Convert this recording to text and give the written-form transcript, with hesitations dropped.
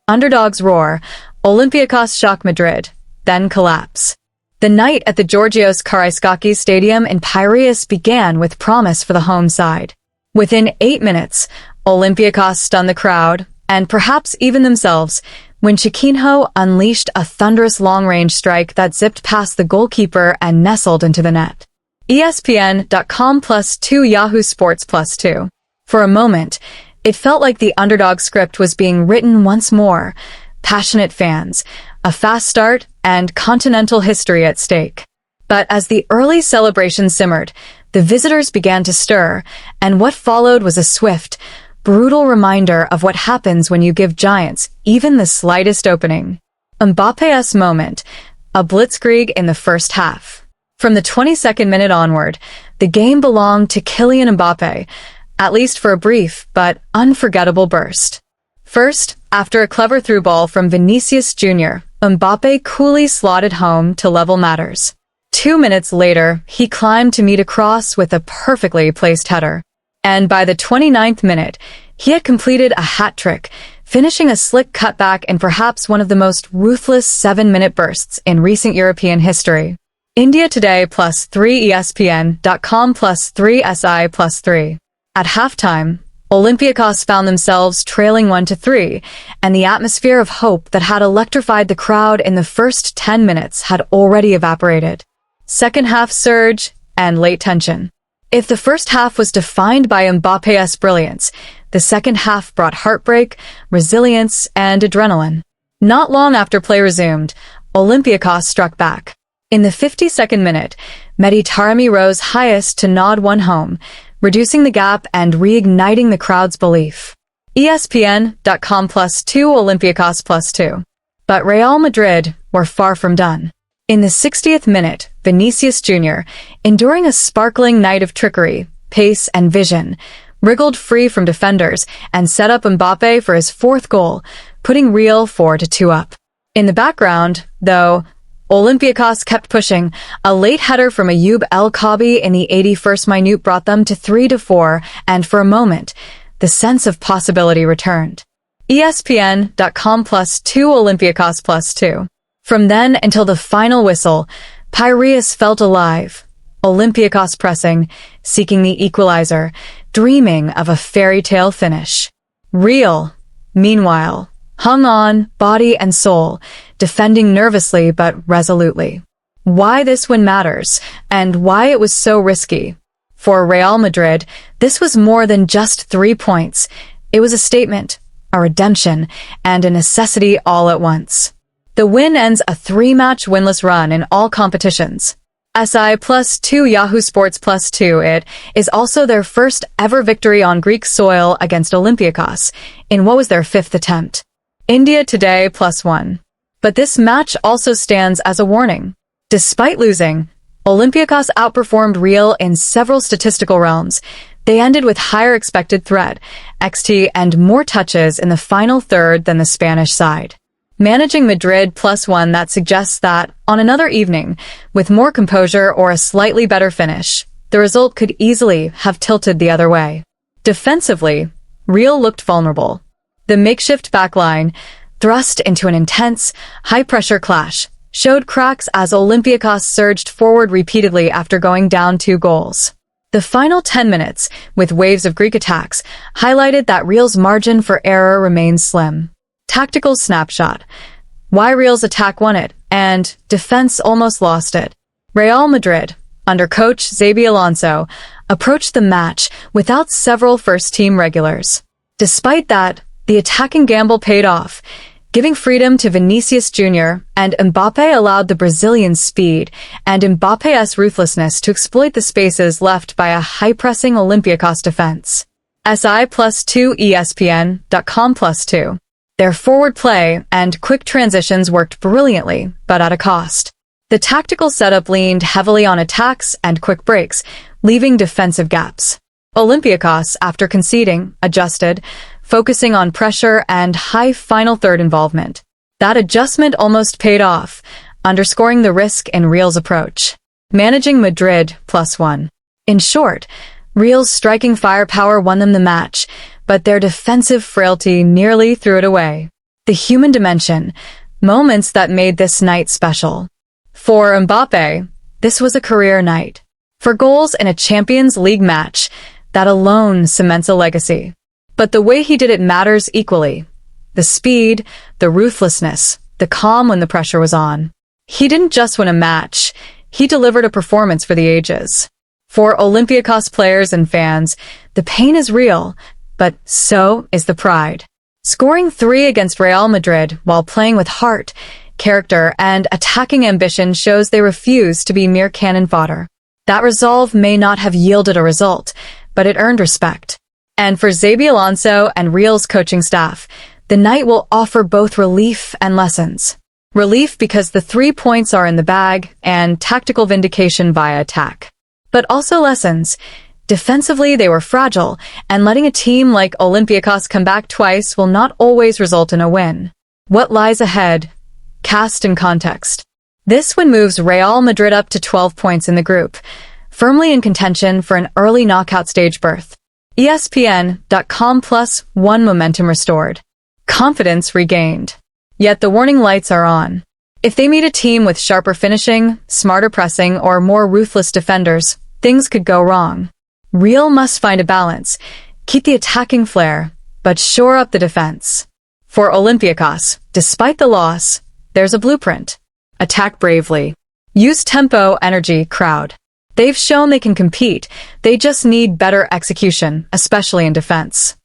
Underdogs roar, Olympiacos shock Madrid, then collapse. The night at the Georgios Karaiskakis Stadium in Piraeus began with promise for the home side. Within 8 minutes, Olympiacos stunned the crowd, and perhaps even themselves, when Chiquinho unleashed a thunderous long-range strike that zipped past the goalkeeper and nestled into the net. ESPN.com +2 Yahoo Sports +2. For a moment, it felt like the underdog script was being written once more. Passionate fans, a fast start, and continental history at stake. But as the early celebration simmered, the visitors began to stir, and what followed was a swift, brutal reminder of what happens when you give giants even the slightest opening. Mbape's moment, a blitzkrieg in the first half. From the 22nd minute onward, the game belonged to Kylian Mbape, at least for a brief but unforgettable burst. First, after a clever through ball from Vinicius Jr., Mbape coolly slotted home to level matters. 2 minutes later, he climbed to meet a cross with a perfectly placed header. And by the 29th minute, he had completed a hat-trick, finishing a slick cutback in perhaps one of the most ruthless 7-minute bursts in recent European history. India Today +3 ESPN.com +3 SI +3. At halftime, Olympiacos found themselves trailing 1-3, and the atmosphere of hope that had electrified the crowd in the first 10 minutes had already evaporated. Second half surge and late tension. If the first half was defined by Mbape's brilliance, the second half brought heartbreak, resilience, and adrenaline. Not long after play resumed, Olympiacos struck back. In the 52nd minute, Mehdi Taremi rose highest to nod one home, reducing the gap and reigniting the crowd's belief. ESPN.com +2 Olympiacos +2. But Real Madrid were far from done. In the 60th minute, Vinicius Jr., enduring a sparkling night of trickery, pace, and vision, wriggled free from defenders and set up Mbape for his fourth goal, putting Real 4-2 up. In the background, though, Olympiacos kept pushing. A late header from Ayoub El Kaabi in the 81st minute brought them to 3-4, and for a moment, the sense of possibility returned. ESPN.com +2 Olympiacos +2. From then until the final whistle, Piraeus felt alive. Olympiacos pressing, seeking the equalizer, dreaming of a fairy tale finish. Real, meanwhile, hung on, body and soul, defending nervously but resolutely. Why this win matters, and why it was so risky. For Real Madrid, this was more than just 3 points. It was a statement, a redemption, and a necessity all at once. The win ends a 3-match winless run in all competitions. SI +2 Yahoo Sports +2. It is also their first ever victory on Greek soil against Olympiacos, in what was their 5th attempt. India Today +1. But this match also stands as a warning. Despite losing, Olympiacos outperformed Real in several statistical realms. They ended with higher expected threat, XT, and more touches in the final third than the Spanish side. Managing Madrid +1 that suggests that, on another evening, with more composure or a slightly better finish, the result could easily have tilted the other way. Defensively, Real looked vulnerable. The makeshift backline, thrust into an intense, high-pressure clash, showed cracks as Olympiacos surged forward repeatedly after going down 2 goals. The final 10 minutes, with waves of Greek attacks, highlighted that Real's margin for error remains slim. Tactical snapshot. Why Real's attack won it, and defense almost lost it. Real Madrid, under coach Xabi Alonso, approached the match without several first-team regulars. Despite that, the attacking gamble paid off, giving freedom to Vinicius Jr., and Mbape allowed the Brazilian's speed and Mbape's ruthlessness to exploit the spaces left by a high-pressing Olympiacos defense. SI +2 ESPN.com +2. Their forward play and quick transitions worked brilliantly, but at a cost. The tactical setup leaned heavily on attacks and quick breaks, leaving defensive gaps. Olympiacos, after conceding, adjusted, focusing on pressure and high final third involvement. That adjustment almost paid off, underscoring the risk in Real's approach. Managing Madrid +1. In short, Real's striking firepower won them the match, but their defensive frailty nearly threw it away. The human dimension, moments that made this night special. For Mbape, this was a career night. For goals in a Champions League match, that alone cements a legacy. But the way he did it matters equally. The speed, the ruthlessness, the calm when the pressure was on. He didn't just win a match, he delivered a performance for the ages. For Olympiacos players and fans, the pain is real, but so is the pride. Scoring 3 against Real Madrid while playing with heart, character, and attacking ambition shows they refuse to be mere cannon fodder. That resolve may not have yielded a result, but it earned respect. And for Xabi Alonso and Real's coaching staff, the night will offer both relief and lessons. Relief because the 3 points are in the bag, and tactical vindication via attack. But also lessons. Defensively, they were fragile, and letting a team like Olympiacos come back twice will not always result in a win. What lies ahead? Cast in context. This win moves Real Madrid up to 12 points in the group, firmly in contention for an early knockout stage berth. ESPN.com +1 momentum restored. Confidence regained. Yet the warning lights are on. If they meet a team with sharper finishing, smarter pressing, or more ruthless defenders, things could go wrong. Real must find a balance, keep the attacking flair, but shore up the defense. For Olympiacos, despite the loss, there's a blueprint. Attack bravely. Use tempo, energy, crowd. They've shown they can compete, they just need better execution, especially in defense.